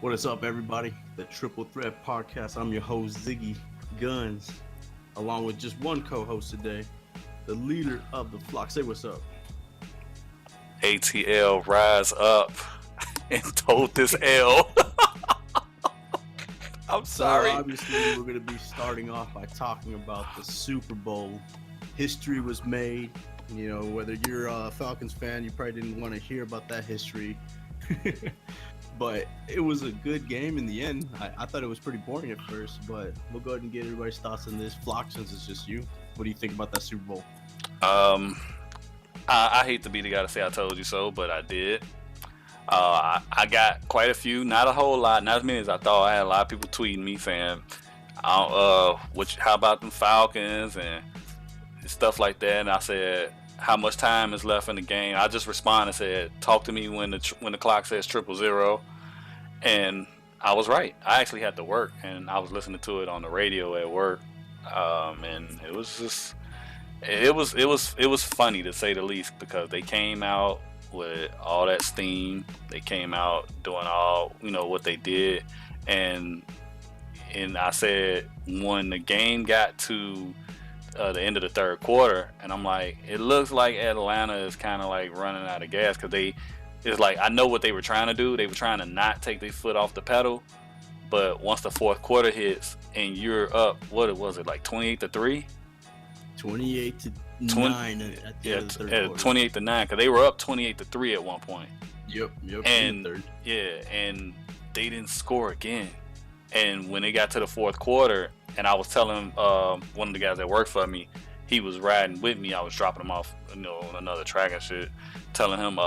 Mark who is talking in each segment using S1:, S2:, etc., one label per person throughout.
S1: What is up, everybody? The Triple Threat Podcast. I'm your host, Ziggy Guns, along with just one co-host today, the leader of the flock. Say what's up.
S2: ATL rise up and told this L. I'm sorry.
S1: So obviously, we're going to be starting off by talking about the Super Bowl. History was made. You know, whether you're a Falcons fan, you probably didn't want to hear about that history. But it was a good game in the end. I thought it was pretty boring at first, but we'll go ahead and get everybody's thoughts on this. Flock, since it's just you, what do you think about that Super Bowl?
S2: I hate to be the guy to say I told you so, but I did. I got quite a few, not a whole lot, not as many as I thought. I had a lot of people tweeting me saying, how about them Falcons and stuff like that. And I said, how much time is left in the game? I just responded and said, talk to me when the clock says 000. And I was right. I actually had to work, and I was listening to it on the radio at work. And it was just, it was funny to say the least, because they came out with all that steam. They came out doing all, what they did. And I said, when the game got to the end of the third quarter, and I'm like, it looks like Atlanta is kind of like running out of gas, because it's like, I know what they were trying to do. They were trying to not take their foot off the pedal, but once the fourth quarter hits and you're up, what was it, like 28-3?
S1: 28-9 at the end of the third quarter.
S2: 28-9, because they were up 28-3 at one point.
S1: Yep.
S2: And and they didn't score again. And when they got to the fourth quarter, and I was telling one of the guys that worked for me, he was riding with me. I was dropping him off, on another track and shit, telling him,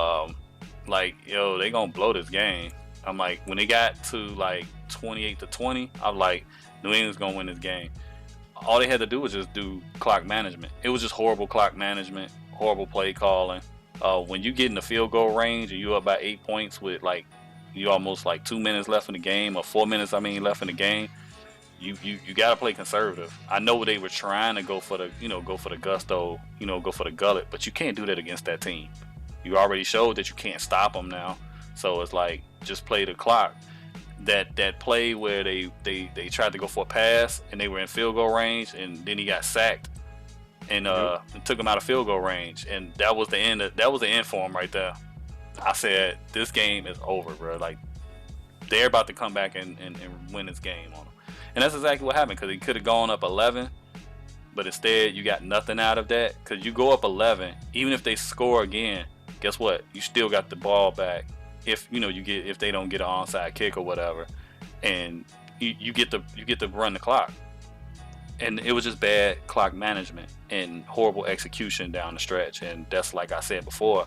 S2: they gonna blow this game. I'm like, when they got to like 28-20, I'm like, New England's gonna win this game. All they had to do was just do clock management. It was just horrible clock management, horrible play calling. When you get in the field goal range and you up by 8 points with you almost like 2 minutes left in the game, or 4 minutes, left in the game, you got to play conservative. I know they were trying to go for the gusto, go for the gullet, but you can't do that against that team. You already showed that you can't stop them now. So it's like, just play the clock. That play where they tried to go for a pass and they were in field goal range, and then he got sacked and took him out of field goal range, and that was the end for him right there. I said, this game is over, bro. Like, they're about to come back and win this game on them. And that's exactly what happened, because he could have gone up 11, but instead you got nothing out of that, because you go up 11, even if they score again, guess what? You still got the ball back if if they don't get an onside kick or whatever, and you get to run the clock. And it was just bad clock management and horrible execution down the stretch. And that's, like I said before,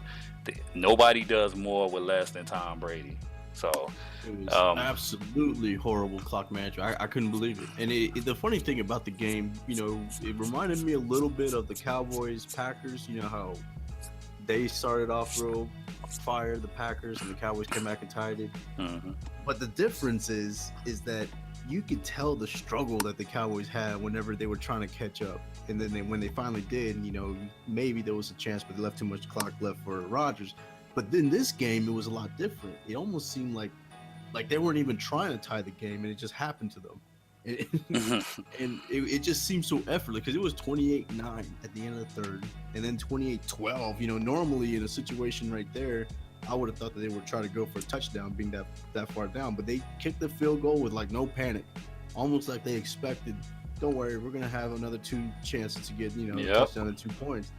S2: nobody does more with less than Tom Brady. So
S1: it was absolutely horrible clock management. I couldn't believe it. And the funny thing about the game, it reminded me a little bit of the Cowboys-Packers. You know how they started off real fire, the Packers, and the Cowboys came back and tied it.
S2: Mm-hmm.
S1: But the difference is that you could tell the struggle that the Cowboys had whenever they were trying to catch up. And then when they finally did, maybe there was a chance, but they left too much clock left for Rodgers. But then this game, it was a lot different. It almost seemed like they weren't even trying to tie the game, and it just happened to them. And it just seemed so effortless, because it was 28-9 at the end of the third, and then 28-12. Normally in a situation right there, I would have thought that they would try to go for a touchdown, being that far down. But they kicked the field goal with no panic, almost like they expected, don't worry, we're gonna have another 2 chances to get a touchdown and 2 points.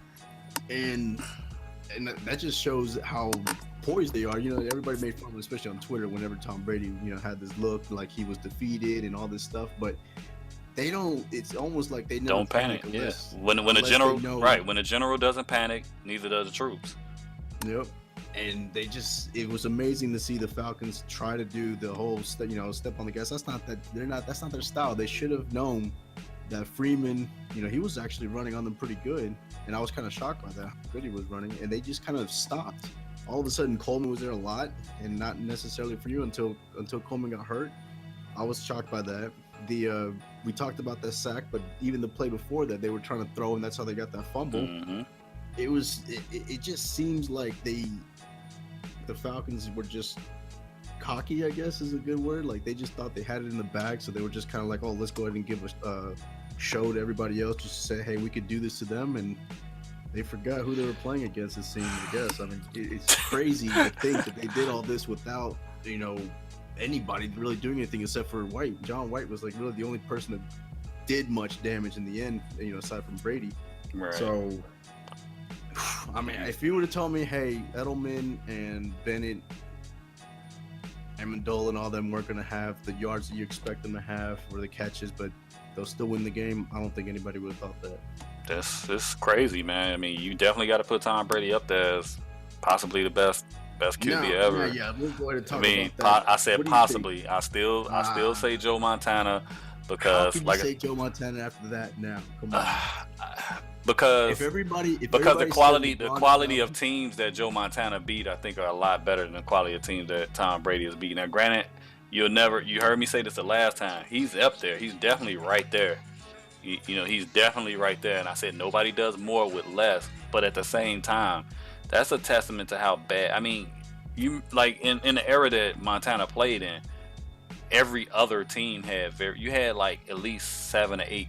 S1: And that just shows how poised they are. Everybody made fun of him, especially on Twitter, whenever Tom Brady had this look like he was defeated and all this stuff. But they don't. It's almost like they never
S2: don't panic. Yes. When a general doesn't panic, neither does the troops.
S1: Yep. And it was amazing to see the Falcons try to do the whole step on the gas. That's not their style. They should have known that Freeman, he was actually running on them pretty good, and I was kind of shocked by that, how good he was running, and they just kind of stopped. All of a sudden, Coleman was there a lot, and not necessarily for you until Coleman got hurt. I was shocked by that. We talked about that sack, but even the play before that, they were trying to throw, and that's how they got that fumble.
S2: Mm-hmm.
S1: It just seems like the Falcons were just cocky, I guess is a good word. Like they just thought they had it in the bag, so they were just kind of like, oh, let's go ahead and give a show to everybody else, just to say, hey, we could do this to them, and they forgot who they were playing against. It seems, I guess. I mean, it's crazy to think that they did all this without, anybody really doing anything except for White. John White was like really the only person that did much damage in the end, aside from Brady.
S2: Right.
S1: So, I mean, if you would have told me, hey, Edelman and Bennett, Amendola and all them weren't going to have the yards that you expect them to have or the catches, but they'll still win the game, I don't think anybody would have thought that.
S2: That's crazy, man. I mean, you definitely got to put Tom Brady up there as possibly the best QB ever.
S1: Yeah, we'll go ahead and talk about that.
S2: I said possibly. I still say Joe Montana because
S1: how can you say Joe Montana after that now? Come on.
S2: Because the quality of teams that Joe Montana beat, I think, are a lot better than the quality of teams that Tom Brady has beat. Now, granted, you heard me say this the last time. He's up there. He's definitely right there. He's definitely right there. And I said nobody does more with less. But at the same time, that's a testament to how bad. I mean, you like in the era that Montana played in, every other team had like at least 7 or 8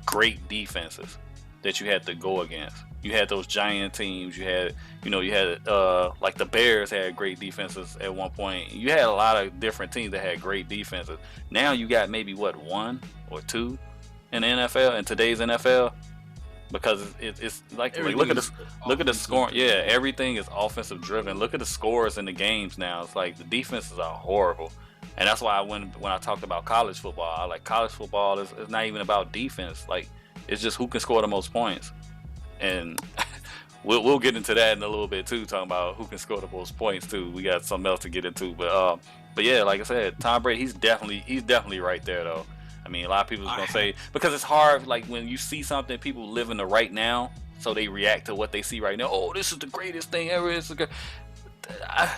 S2: great defenses that you had to go against. You had those giant teams. You had like the Bears had great defenses at one point. You had a lot of different teams that had great defenses. Now you got maybe 1 or 2 in the NFL, in today's NFL, because it's like look at the scoring. Yeah, everything is offensive driven. Look at the scores in the games now. It's like the defenses are horrible. And that's why when I talked about college football, I like college football is not even about defense. Like, it's just who can score the most points. And we'll get into that in a little bit too, talking about who can score the most points too. We got something else to get into, but yeah, like I said, Tom Brady, he's definitely right there though. I mean, a lot of people are gonna say, because it's hard, like when you see something, people live in the right now, so they react to what they see right now. Oh, this is the greatest thing ever.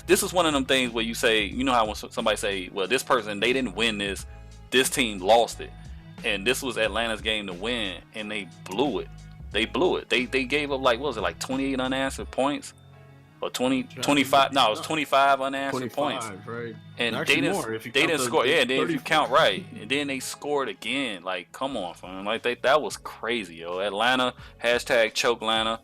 S2: This is one of them things where you say, how when somebody say, well, this person, they didn't win this team lost it. And this was Atlanta's game to win, and they blew it. They gave up, like, what was it, like 28 unanswered points? Or 25? No, it was 25 unanswered points.
S1: Right.
S2: And they didn't score. Yeah, then if you count right. And then they scored again. Like, come on, fam. Like, that was crazy, yo. Atlanta, #chokeatlanta.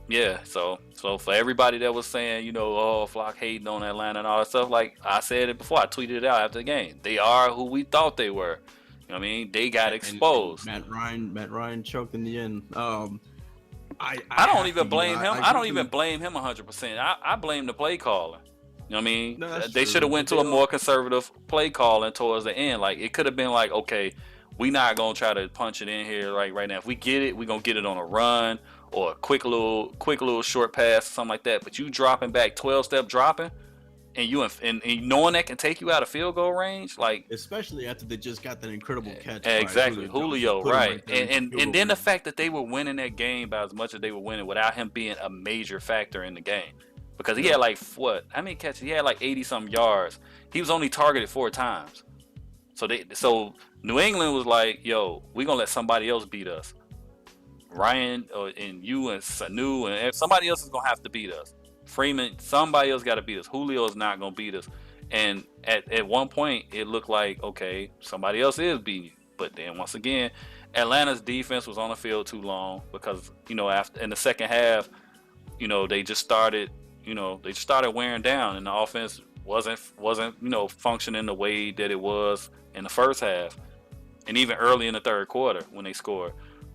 S2: Yeah, so for everybody that was saying, oh, Flock hating on Atlanta and all that stuff, like I said it before, I tweeted it out after the game. They are who we thought they were. I mean, they got exposed.
S1: Matt Ryan choked in the end.
S2: I don't even blame him. I don't even blame him 100%. I blame the play calling. You know what I mean?
S1: No,
S2: they should have went to a more conservative play calling towards the end. Like, it could have been like, okay, we not gonna try to punch it in here like right now. If we get it, we gonna get it on a run or a quick little short pass, something like that. But you dropping back 12-step dropping, and knowing that can take you out of field goal range, like,
S1: especially after they just got that incredible catch.
S2: Exactly, Julio, right? And then the fact that they were winning that game by as much as they were winning without him being a major factor in the game, because he had like how many catches? He had like 80-some yards. He was only targeted 4 times. So New England was like, yo, we gonna let somebody else beat us. Ryan and you and Sanu and somebody else is gonna have to beat us. Freeman, somebody else got to beat us. Julio is not gonna beat us. And at one point, it looked like, okay, somebody else is beating you. But then once again, Atlanta's defense was on the field too long, because after in the second half, they just started wearing down, and the offense wasn't functioning the way that it was in the first half, and even early in the third quarter when they scored.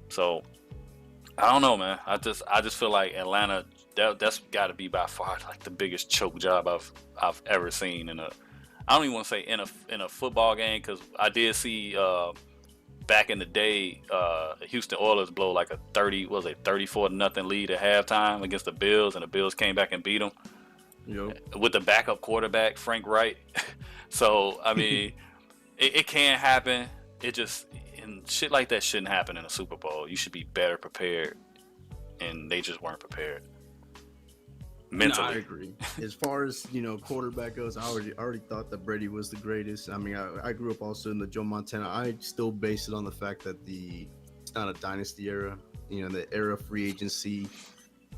S2: So I don't know, man. I just feel like Atlanta, that's got to be by far like the biggest choke job I've ever seen I don't even want to say in a football game, because I did see back in the day Houston Oilers blow like a 34-0 lead at halftime against the Bills, and the Bills came back and beat them. Yep. With the backup quarterback Frank Wright. So I mean, it can happen. And shit like that shouldn't happen in a Super Bowl. You should be better prepared, and they just weren't prepared mentally.
S1: No, I agree. As far as quarterback goes, I already thought that Brady was the greatest. I mean, I grew up also in the Joe Montana. I still base it on the fact that it's not a dynasty era. The era of free agency,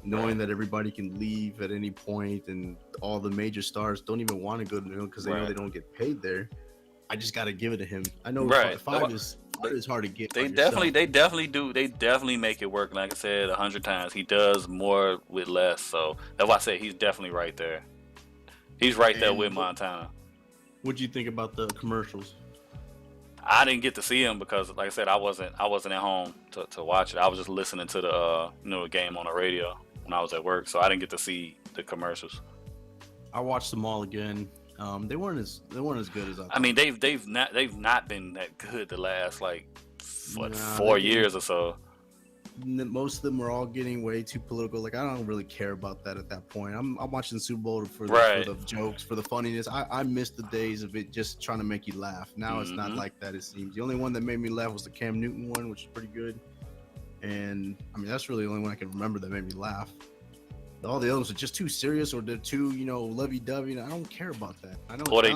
S1: knowing that everybody can leave at any point and all the major stars don't even want to go to New York because they know they don't get paid there. I just got to give it to him. I know five is hard to get.
S2: They definitely make it work. Like I said 100 times, he does more with less. So that's why I say he's definitely right there. He's right there with Montana.
S1: What do you think about the commercials?
S2: I didn't get to see him because, like I said, I wasn't at home to watch it. I was just listening to the game on the radio when I was at work, so I didn't get to see the commercials.
S1: I watched them all again. They weren't as good as
S2: I mean, they've not been that good the last 4 years or so.
S1: Most of them were all getting way too political. Like, I don't really care about that at that point. I'm watching the Super Bowl for the jokes, for the funniness. I miss the days of it just trying to make you laugh. Now it's not like that, it seems. The only one that made me laugh was the Cam Newton one, which is pretty good. And I mean, that's really the only one I can remember that made me laugh. All the others are just too serious, or they're too, lovey-dovey. I don't care about that.
S2: Or they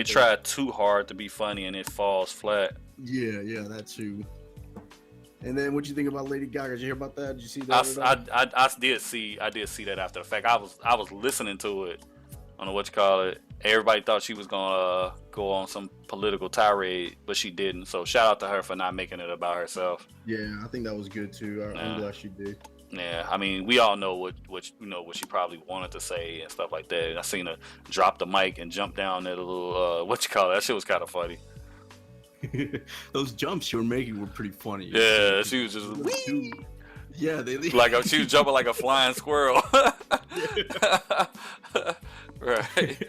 S2: try too hard to be funny and it falls flat.
S1: Yeah, that too. And then, what you think about Lady Gaga? Did you hear about that? Did you see that?
S2: I did see that after the fact. I was listening to it. I don't know what you call it. Everybody thought she was gonna go on some political tirade, but she didn't. So shout out to her for not making it about herself.
S1: Yeah, I think that was good too. I'm glad she did.
S2: Yeah, I mean, we all know what she probably wanted to say and stuff like that. I seen her drop the mic and jump down that little that shit was kind of funny.
S1: Those jumps you were making were pretty funny.
S2: Yeah, she was just
S1: yeah,
S2: she was jumping like a flying squirrel. Right.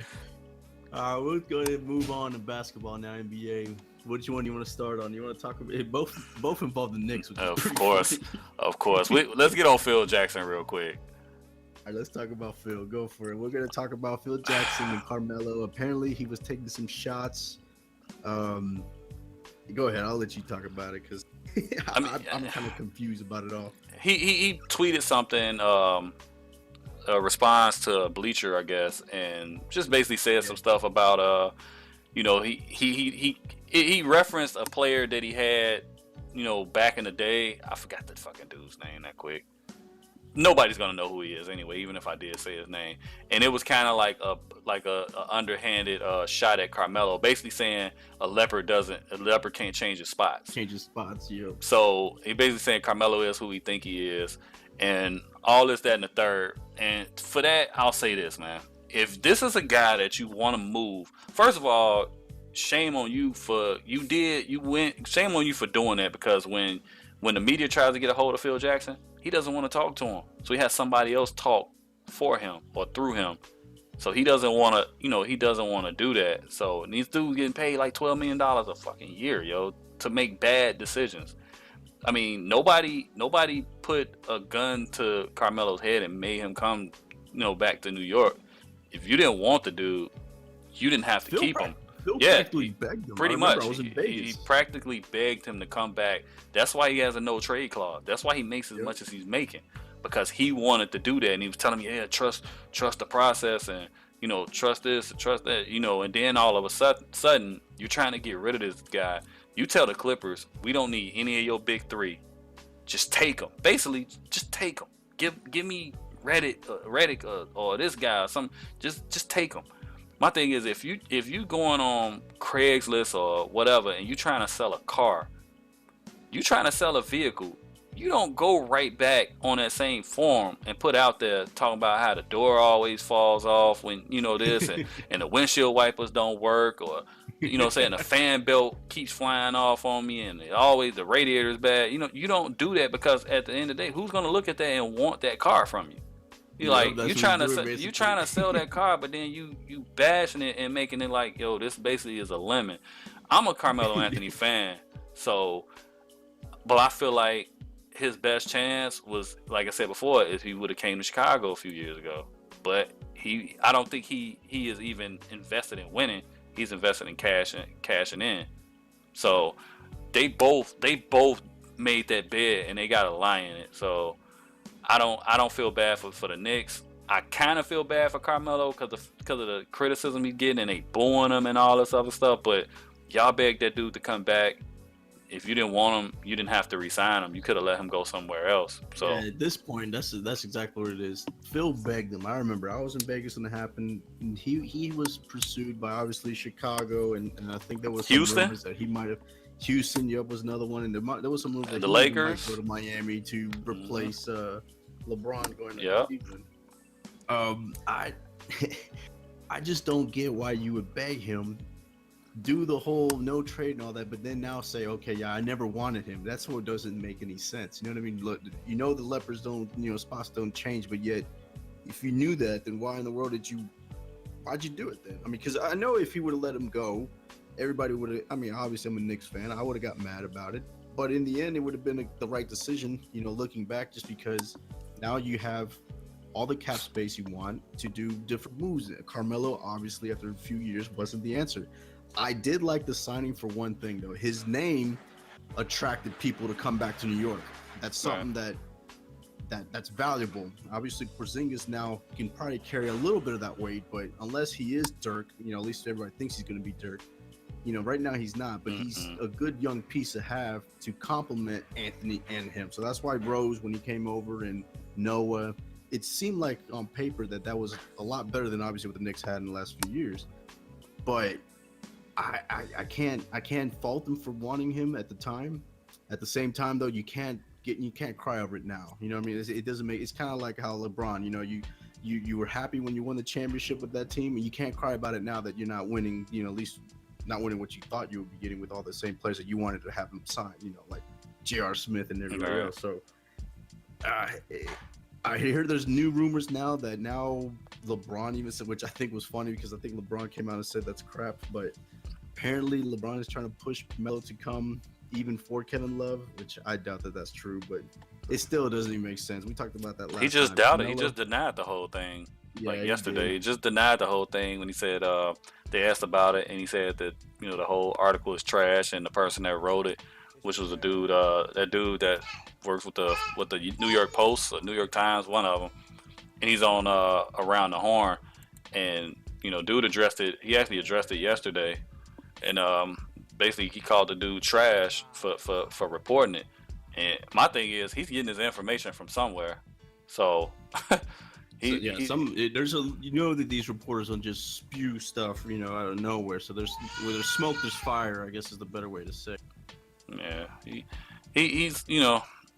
S1: We'll go ahead and move on to basketball now. NBA. Which one do you want to start on? You want to talk about it? Both involve the Knicks. Which
S2: of course. Let's get on Phil Jackson real quick.
S1: All right, let's talk about Phil. Go for it. We're gonna talk about Phil Jackson and Carmelo. Apparently, he was taking some shots. Go ahead. I'll let you talk about it because I'm kind of confused about it all.
S2: He tweeted something, a response to Bleacher, I guess, and just basically said some stuff about he referenced a player that he had, back in the day. I forgot the fucking dude's name that quick. Nobody's gonna know who he is anyway, even if I did say his name. And it was kind of like a underhanded shot at Carmelo, basically saying a leopard can't change his spots.
S1: Yeah.
S2: So he basically saying Carmelo is who we think he is, and all this, that, and the third. And for that, I'll say this, man. If this is a guy that you want to move, first of all, shame on you for shame on you for doing that, because when the media tries to get a hold of Phil Jackson, he doesn't want to talk to him. So he has somebody else talk for him or through him. So he doesn't want to do that. So these dudes getting paid like $12 million a fucking year, to make bad decisions. I mean, nobody put a gun to Carmelo's head and made him come, back to New York. If you didn't want the dude, you didn't have to keep him.
S1: Phil practically begged him.
S2: Pretty much. He practically begged him to come back. That's why he has a no trade clause. That's why he makes as much as he's making, because he wanted to do that, and he was telling me, yeah, trust the process, and trust this, trust that, and then all of a sudden you're trying to get rid of this guy. You tell the Clippers, we don't need any of your big three. Just take them. Basically, just take them. Give me Redick or this guy or something. Just take them. My thing is, if you going on Craigslist or whatever and you trying to sell a car, you trying to sell a vehicle, you don't go right back on that same forum and put out there talking about how the door always falls off when this and the windshield wipers don't work, or saying the fan belt keeps flying off on me and the radiator's bad. You don't do that, because at the end of the day, who's gonna look at that and want that car from you? You trying to sell that car, but then you bashing it and making it like, yo, this basically is a lemon. I'm a Carmelo Anthony fan, but I feel like his best chance was, like I said before, if he would have came to Chicago a few years ago. But I don't think he is even invested in winning. He's invested in cashing in. So they both made that bid and they got a lie in it. So I don't feel bad for the Knicks. I kind of feel bad for Carmelo because of the criticism he's getting and they booing him and all this other stuff. But y'all beg that dude to come back. if you didn't want him, you didn't have to re-sign him. You could have let him go somewhere else. So
S1: yeah, at this point, that's exactly what it is. Phil begged him. I remember I was in Vegas when it happened. And he was pursued by obviously Chicago, and I think there was some
S2: Houston?
S1: rumors that he might have. Houston, yep, was another one, and there was some rumors that
S2: The
S1: he
S2: Lakers?
S1: might go to Miami to replace LeBron going to
S2: Yep.
S1: Cleveland. I I just don't get why you would beg him, do the whole no trade and all that, but then now say, okay, yeah, I never wanted him. That's what doesn't make any sense. You know what I mean? Look, you know the lepers don't, spots don't change, but yet, if you knew that, then why in the world why'd you do it then? I mean, because I know if he would have let him go, everybody would have. I mean, obviously I'm a Knicks fan. I would have got mad about it, but in the end, it would have been the right decision. Looking back, just because now you have all the cap space you want to do different moves. Carmelo, obviously, after a few years, wasn't the answer. I did like the signing for one thing, though. His name attracted people to come back to New York. That's something that's valuable. Obviously, Porzingis now can probably carry a little bit of that weight, but unless he is Dirk, at least everybody thinks he's going to be Dirk. Right now he's not, but he's a good young piece to have to complement Anthony and him. So that's why Rose, when he came over, and Noah, it seemed like on paper that was a lot better than obviously what the Knicks had in the last few years. But I can't fault them for wanting him at the time. At the same time, though, you can't cry over it now. You know what I mean? It doesn't make. It's kind of like how LeBron. You were happy when you won the championship with that team, and you can't cry about it now that you're not winning. At least not winning what you thought you would be getting with all the same players that you wanted to have them sign. Like J.R. Smith and everybody else. So I hear there's new rumors now that LeBron even said, which I think was funny because I think LeBron came out and said that's crap, but apparently LeBron is trying to push Melo to come even for Kevin Love, which I doubt that that's true, but it still doesn't even make sense. We talked about that last time.
S2: He just doubted. He just denied the whole thing. Yesterday, he just denied the whole thing when he said they asked about it, and he said that the whole article is trash, and the person that wrote it, which was a dude, that works with the New York Post, or New York Times, one of them, and he's on Around the Horn, and dude addressed it. He actually addressed it yesterday, and basically he called the dude trash for reporting it. And my thing is, he's getting his information from somewhere, so.
S1: There's that these reporters don't just spew stuff out of nowhere. So where there's smoke, there's fire, I guess is the better way to say.
S2: Yeah, he's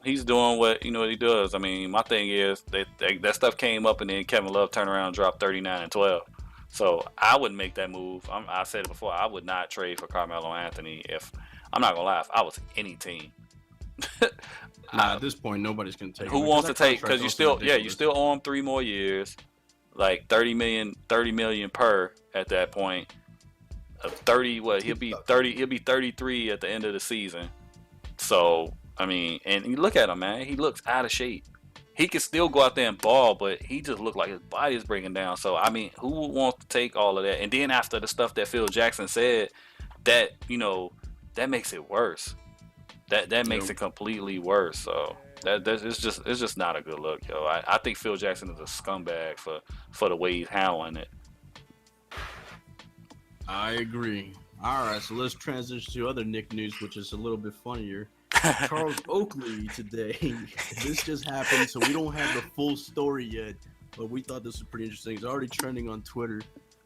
S2: he's doing what he does. I mean, my thing is that stuff came up, and then Kevin Love turned around and dropped 39 and 12. So I wouldn't make that move. I said it before. I would not trade for Carmelo Anthony if I'm not gonna lie. If I was any team.
S1: At this point, nobody's gonna take.
S2: Who wants to take? Because you still owe him 3 more years, like 30 million per at that point. 30. What he'll be 30. He'll be 33 at the end of the season. So I mean, and you look at him, man. He looks out of shape. He can still go out there and ball, but he just looked like his body is breaking down. So I mean, who would want to take all of that? And then after the stuff that Phil Jackson said, that that makes it worse. That makes it completely worse. So it's just not a good look, yo. I think Phil Jackson is a scumbag for the way he's handling it.
S1: I agree. All right, so let's transition to other Knick news, which is a little bit funnier. Charles Oakley today. This just happened, so we don't have the full story yet, but we thought this was pretty interesting. It's already trending on Twitter.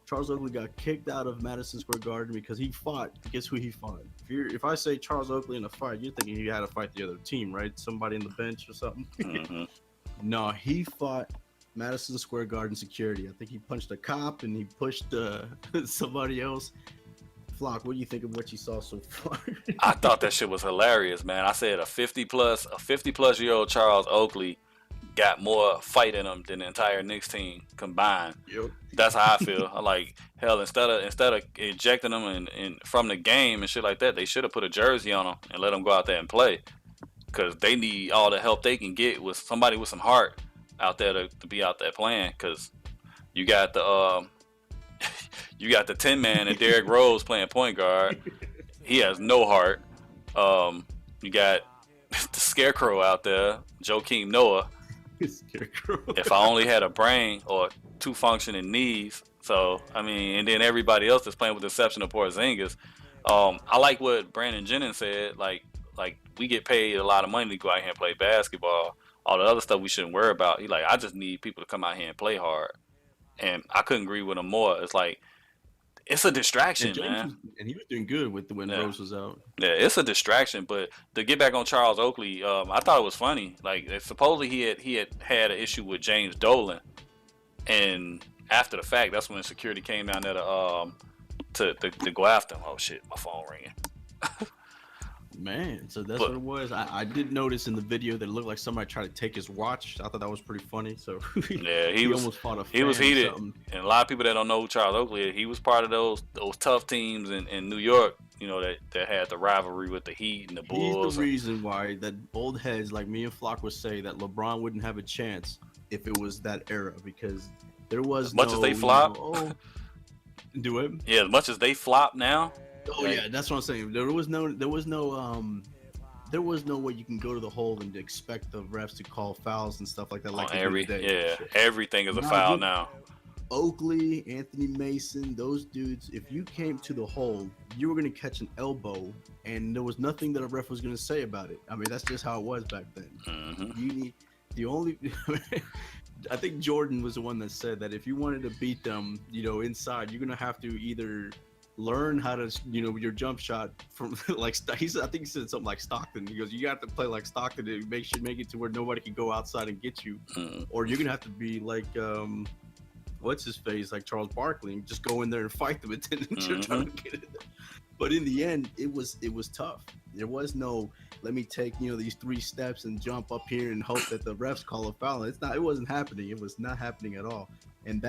S1: Charles Oakley got kicked out of Madison Square Garden because he fought. Guess who he fought? If I say Charles Oakley in a fight, you're thinking he had to fight the other team, right? Somebody in the bench or something.
S2: Mm-hmm.
S1: No, he fought Madison Square Garden security. I think he punched a cop and he pushed somebody else. Flock, what do you think of what you saw so far?
S2: I thought that shit was hilarious, man. I said a 50 plus year old Charles Oakley got more fight in him than the entire Knicks team combined.
S1: Yep.
S2: That's how I feel. I like, hell, instead of ejecting him and from the game and shit like that, they should have put a jersey on him and let him go out there and play, because they need all the help they can get with somebody with some heart out there to be out there playing. Because you got the 10-man and Derrick Rose playing point guard. He has no heart. You got the Scarecrow out there, Joakim Noah. If I only had a brain or 2 functioning knees. So I mean, and then everybody else is playing with the exception of Porzingis. I like what Brandon Jennings said. Like, Like, we get paid a lot of money to go out here and play basketball. All the other stuff we shouldn't worry about. He like, I just need people to come out here and play hard. And I couldn't agree with him more. It's like, it's a distraction, man.
S1: And he was doing good with when
S2: Yeah.
S1: Rose was out.
S2: Yeah, it's a distraction. But to get back on Charles Oakley, I thought it was funny. Like, supposedly he had an issue with James Dolan, and after the fact, that's when security came down there to go after him. Oh shit, my phone ringing.
S1: Man, so that's what it was. I did notice in the video that it looked like somebody tried to take his watch. I thought that was pretty funny. So
S2: yeah,
S1: he almost fought a fan.
S2: He was heated,
S1: and
S2: a lot of people that don't know who Charles Oakley is, he was part of those tough teams in New York. You know, that had the rivalry with the Heat and the Bulls.
S1: He's the reason why that old heads like me and Flock would say that LeBron wouldn't have a chance if it was that era, because there was
S2: as much as they flop.
S1: Do it.
S2: Yeah, as much as they flop now.
S1: Oh yeah, that's what I'm saying. There was no way you can go to the hole and expect the refs to call fouls and stuff like that. Like
S2: everything is a foul now.
S1: Oakley, Anthony Mason, those dudes, if you came to the hole, you were going to catch an elbow, and there was nothing that a ref was going to say about it. I mean, that's just how it was back then.
S2: Mm-hmm.
S1: You need the only. I think Jordan was the one that said that if you wanted to beat them, inside, you're going to have to either learn how to, your jump shot from like he said, I think he said something like Stockton. He goes, you have to play like Stockton to make it to where nobody can go outside and get you, or you're gonna have to be like what's his face, like Charles Barkley, and just go in there and fight them until you're trying to get it. But in the end, it was tough. There was no let me take these 3 steps and jump up here and hope that the refs call a foul. It wasn't happening. It was not happening at all. And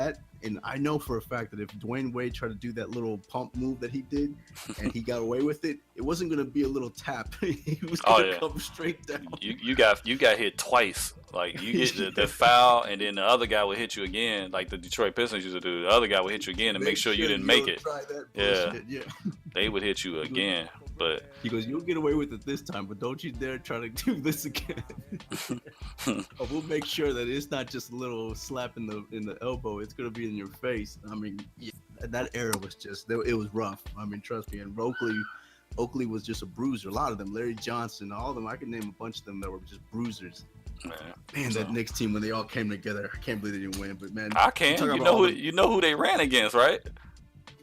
S1: I know for a fact that if Dwayne Wade tried to do that little pump move that he did and he got away with it, it wasn't going to be a little tap. He was going to come straight down.
S2: You got hit twice. Like, you get the foul, and then the other guy would hit you again, like the Detroit Pistons used to do. The other guy would hit you again to make sure you didn't make it. Yeah. They would hit you again. But
S1: he goes, you'll get away with it this time, but don't you dare try to do this again. We'll make sure that it's not just a little slap in the elbow. It's going to be in your face. I mean, that era was it was rough. I mean, trust me. And Oakley was just a bruiser. A lot of them, Larry Johnson, all of them. I can name a bunch of them that were just bruisers. Man, that Knicks team, when they all came together, I can't believe they didn't win. But man,
S2: I can't. You know who they ran against, right?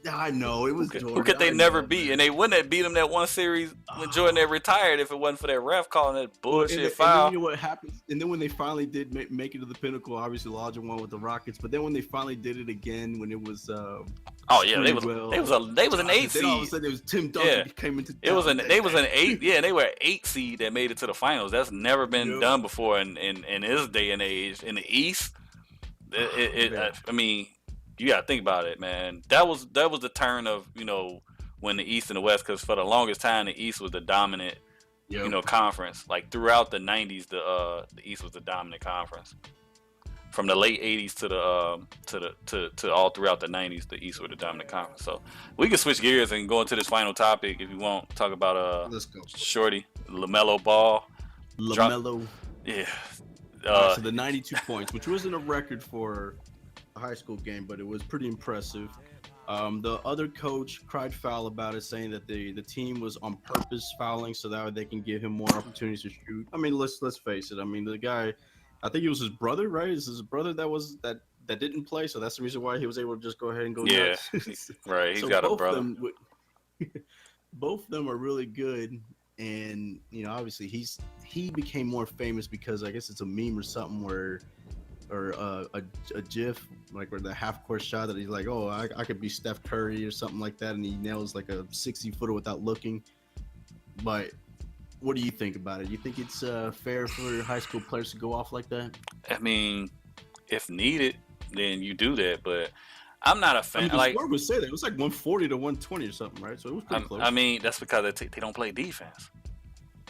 S1: Yeah, I know. It was Jordan.
S2: Who could they never beat? And they wouldn't have beat them that one series when Jordan had retired if it wasn't for that ref calling that bullshit foul.
S1: And then what happened? And then when they finally did make it to the pinnacle, obviously Lodger won with the Rockets. But then when they finally did it again, when it was
S2: they was an 8 seed.
S1: Then all of a sudden it was Tim Duncan came into town.
S2: They was an 8. Yeah, they were an 8 seed that made it to the finals. That's never been done before in this day and age in the East. I mean, you gotta think about it, man. That was the turn of when the East and the West, because for the longest time the East was the dominant conference. Like throughout the 90s, the East was the dominant conference. From the late 80s to all throughout the 90s, the East were the dominant conference. So we can switch gears and go into this final topic if you want. Talk about
S1: let's go.
S2: Shorty LaMelo Ball.
S1: LaMelo.
S2: Yeah.
S1: So the 92 points, which wasn't a record for a high school game, but it was pretty impressive. The other coach cried foul about it, saying that the team was on purpose fouling so that way they can give him more opportunities to shoot. I mean, let's face it. I mean, the guy, I think it was his brother, right? It's his brother that didn't play, so that's the reason why he was able to just go ahead and go nuts.
S2: Right. He's got a brother.
S1: Both of them are really good, and obviously he became more famous because I guess it's a meme or something or a GIF, like where the half-court shot that he's like, oh, I could be Steph Curry or something like that, and he nails like a 60-footer without looking. But what do you think about it? You think it's fair for high school players to go off like that?
S2: I mean, if needed, then you do that, but I'm not a fan.
S1: I mean, the score would say that. It was like 140 to 120 or something, right? So it was pretty close.
S2: I mean, that's because they don't play defense.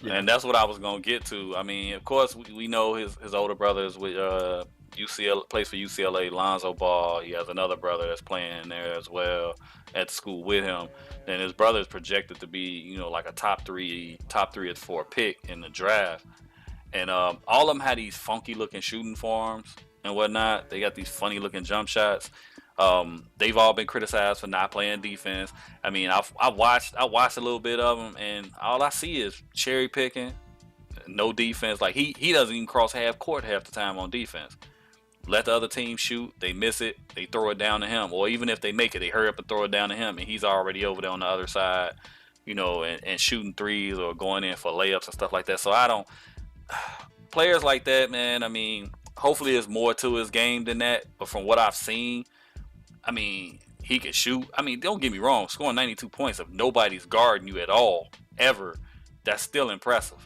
S2: Yeah. And that's what I was going to get to. I mean, of course, we know his older brother is with UCLA, plays for UCLA, Lonzo Ball. He has another brother that's playing there as well at school with him. And his brother is projected to be, like a top three or 4 pick in the draft. And all of them had these funky looking shooting forms and whatnot. They got these funny looking jump shots. They've all been criticized for not playing defense. I mean, I watched a little bit of them, and all I see is cherry picking, no defense. Like he doesn't even cross half court half the time on defense. Let the other team shoot, they miss it, they throw it down to him, or even if they make it, they hurry up and throw it down to him, and he's already over there on the other side, and shooting threes or going in for layups and stuff like that. So I don't players like that, man. I mean, hopefully there's more to his game than that, but from what I've seen, I mean, he can shoot. I mean, don't get me wrong, scoring 92 points if nobody's guarding you at all ever, that's still impressive.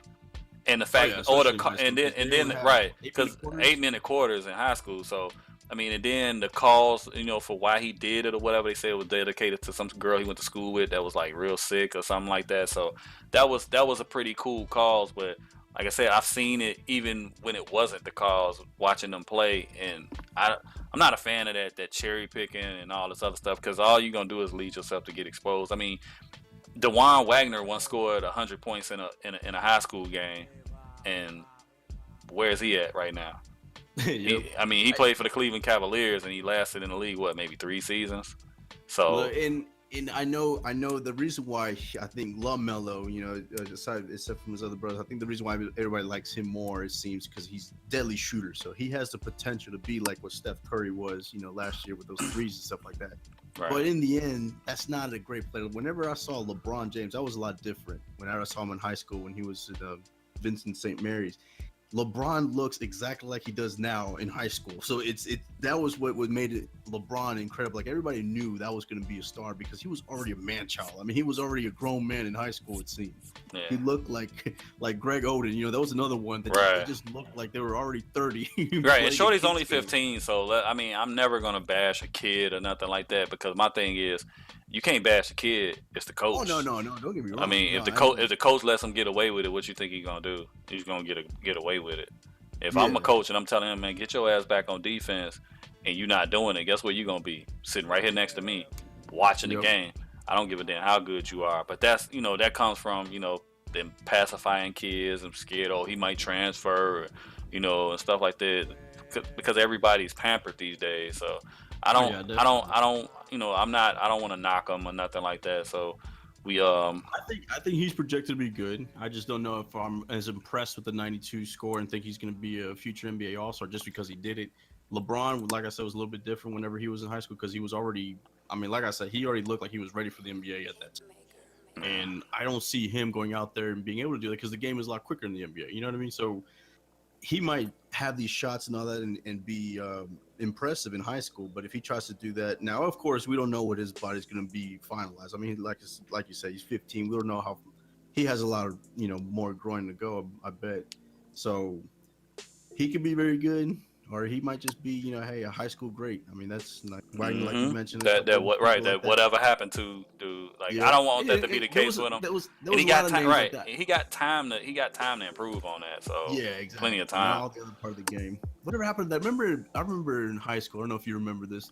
S2: And the fact, right, because 8-minute quarters in high school. So, I mean, and then the calls, for why he did it or whatever, they said it was dedicated to some girl he went to school with that was like real sick or something like that. So that was a pretty cool cause. But like I said, I've seen it even when it wasn't the cause, watching them play, and I'm not a fan of that cherry picking and all this other stuff, because all you're gonna do is lead yourself to get exposed. I mean, DeJuan Wagner once scored 100 points in a high school game, and where's he at right now?
S1: Yep.
S2: He played for the Cleveland Cavaliers, and he lasted in the league maybe 3 seasons. So
S1: well, and I know the reason why I think LaMelo, except from his other brothers, I think the reason why everybody likes him more, it seems, because he's a deadly shooter. So he has the potential to be like what Steph Curry was, last year with those threes and stuff like that. Right. But in the end, that's not a great player. Whenever I saw LeBron James, that was a lot different. When I saw him in high school, when he was at Vincent St. Mary's, LeBron looks exactly like he does now in high school. So that was what made it LeBron incredible. Like, everybody knew that was going to be a star because he was already a man-child. I mean, he was already a grown man in high school, it seemed. Yeah. He looked like Greg Oden. That was another one that just looked like they were already 30.
S2: Right, and Shorty's only 15, so I mean, I'm never going to bash a kid or nothing like that, because my thing is, you can't bash a kid. It's the coach.
S1: Oh, no, don't get me wrong.
S2: I mean, if the coach lets him get away with it, what you think he's gonna do? He's gonna get away with it. If I'm a coach and I'm telling him, man, get your ass back on defense, and you're not doing it, guess where you're gonna be? Sitting right here next to me, watching the game. I don't give a damn how good you are, but that's that comes from them pacifying kids and scared, he might transfer, and stuff like that, because everybody's pampered these days. So I don't want to knock him or nothing like that. So I
S1: think he's projected to be good. I just don't know if I'm as impressed with the 92 score and think he's going to be a future NBA All-Star just because he did it. LeBron, like I said, was a little bit different whenever he was in high school, because he was already, like I said, he already looked like he was ready for the NBA at that time. And I don't see him going out there and being able to do that, because the game is a lot quicker in the NBA. You know what I mean? So he might have these shots and all that and be impressive in high school, but if he tries to do that now, of course, we don't know what his body's going to be finalized. I mean, like you said, he's 15. We don't know how he has a lot of more growing to go, I bet. So he could be very good, or he might just be hey, a high school great. I mean, that's like Wagner, like you mentioned,
S2: whatever happened to dude. Like, I don't want that to be the case with him. He got time, right? Like, he got time to improve on that. So
S1: yeah, exactly.
S2: Plenty of time.
S1: And all the other part of the game. Whatever happened to that? I remember in high school. I don't know if you remember this.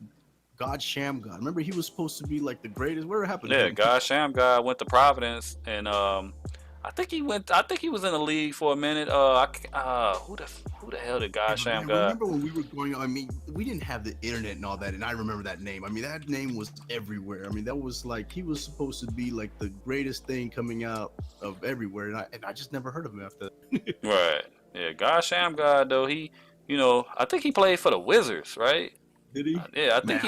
S1: God Shamgar. Remember, he was supposed to be like the greatest. Whatever happened to him?
S2: God Shamgar went to Providence, and I think he was in the league for a minute. Who the hell did God Shamgar?
S1: I remember when we were growing up. I mean, we didn't have the internet and all that, and I remember that name. I mean, that name was everywhere. I mean, that was like, he was supposed to be like the greatest thing coming out of everywhere, and I just never heard of him after that.
S2: Right. Yeah, God Shamgar, though, he, I think he played for the Wizards, right?
S1: Did he?
S2: Yeah, I think he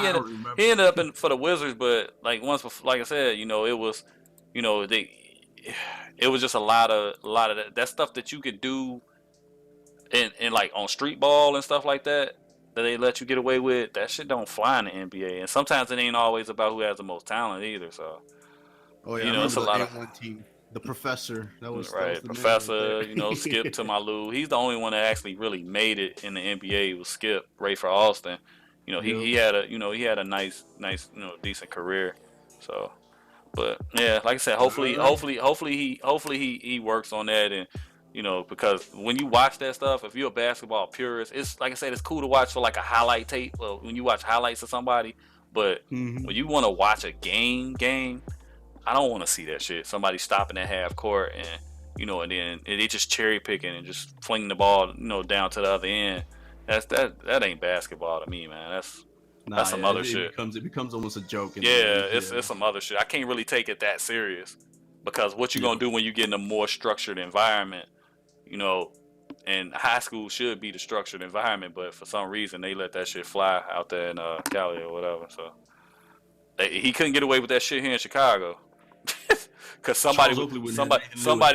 S2: ended up for the Wizards, but like once before, like I said, it was, it was just a lot of that stuff that you could do in like on street ball and stuff like that they let you get away with. That shit don't fly in the NBA, and sometimes it ain't always about who has the most talent either. So,
S1: it's a lot of one team. The professor, that was
S2: right. Professor, Skip to my Lou. He's the only one that actually really made it in the NBA. Was Skip Rayford Alston. He had a nice, decent career. So, but yeah, like I said, hopefully he works on that, and because when you watch that stuff, if you're a basketball purist, it's like I said, it's cool to watch for like a highlight tape. Well, when you watch highlights of somebody, but when you want to watch a game, I don't want to see that shit. Somebody stopping at half court and and then they just cherry picking and just flinging the ball down to the other end. That ain't basketball to me, man. That's some other
S1: it
S2: shit.
S1: becomes almost a joke.
S2: Yeah, it's some other shit. I can't really take it that serious because what you gonna do when you get in a more structured environment, you know? And high school should be the structured environment, but for some reason they let that shit fly out there in Cali or whatever. So he couldn't get away with that shit here in Chicago. Cause somebody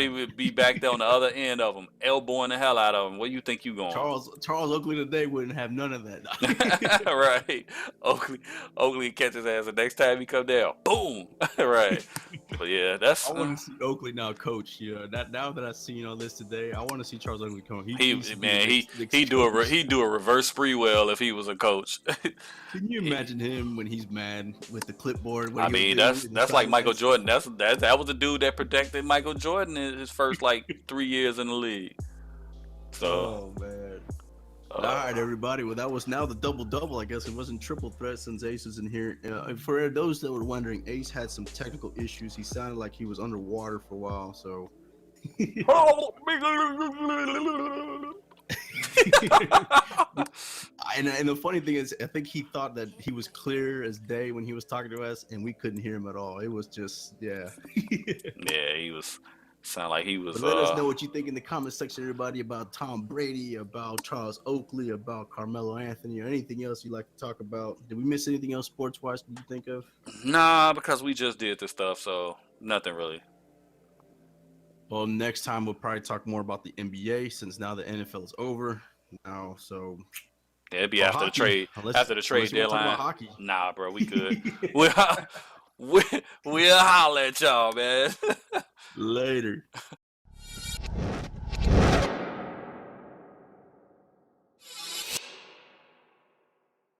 S2: would be back there on the other end of him, elbowing the hell out of him. Where you think you going?
S1: Charles Oakley today wouldn't have none of that.
S2: Right. Oakley catch his ass the next time he come down. Boom. Right. But yeah, that's.
S1: I want to see Oakley now coach. You know, now that I've seen all this today, I want to see Charles Oakley come.
S2: He do a reverse Sprewell if he was a coach.
S1: Can you imagine him when he's mad with the clipboard?
S2: I mean, that's like Michael Jordan. That was the dude that protected Michael Jordan in his first like 3 years in the league. So,
S1: oh man. All right, everybody. Well, that was now the double. I guess it wasn't triple threat since Ace was in here. For those that were wondering, Ace had some technical issues. He sounded like he was underwater for a while. So. And the funny thing is, I think he thought that he was clear as day when he was talking to us, and we couldn't hear him at all. It was just, yeah.
S2: Yeah, he was. Sound like he was.
S1: But let us know what you think in the comment section, everybody, about Tom Brady, about Charles Oakley, about Carmelo Anthony, or anything else you'd like to talk about. Did we miss anything else sports-wise? Did you think of?
S2: Nah, because we just did this stuff, so nothing really.
S1: Well, next time we'll probably talk more about the NBA since now the NFL is over now. So
S2: yeah, it'd be after hockey, the trade. After the trade deadline. Nah, bro, we good. We'll holler at y'all, man.
S1: Later.